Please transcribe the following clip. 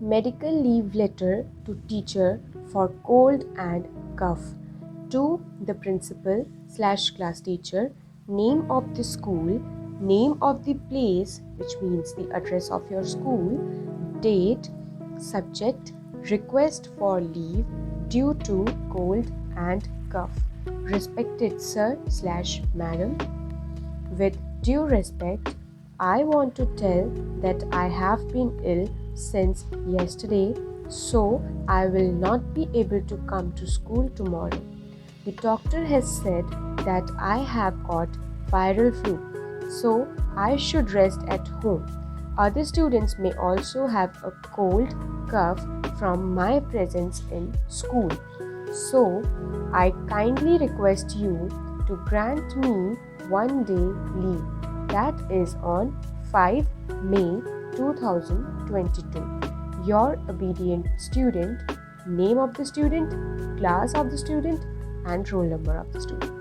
medical leave letter to teacher for cold and cough. To the principal / class teacher, name of the school, name of the place, which means the address of your school, date, subject, request for leave due to cold and cough. Respected sir / madam, with due respect, I want to tell that I have been ill since yesterday, so I will not be able to come to school tomorrow. The doctor has said that I have got viral flu, so I should rest at home. Other students may also have a cold, cough from my presence in school. So, I kindly request you to grant me 1 day leave, that is on 5 May 2022. Your obedient student, name of the student, class of the student, and roll number of the student.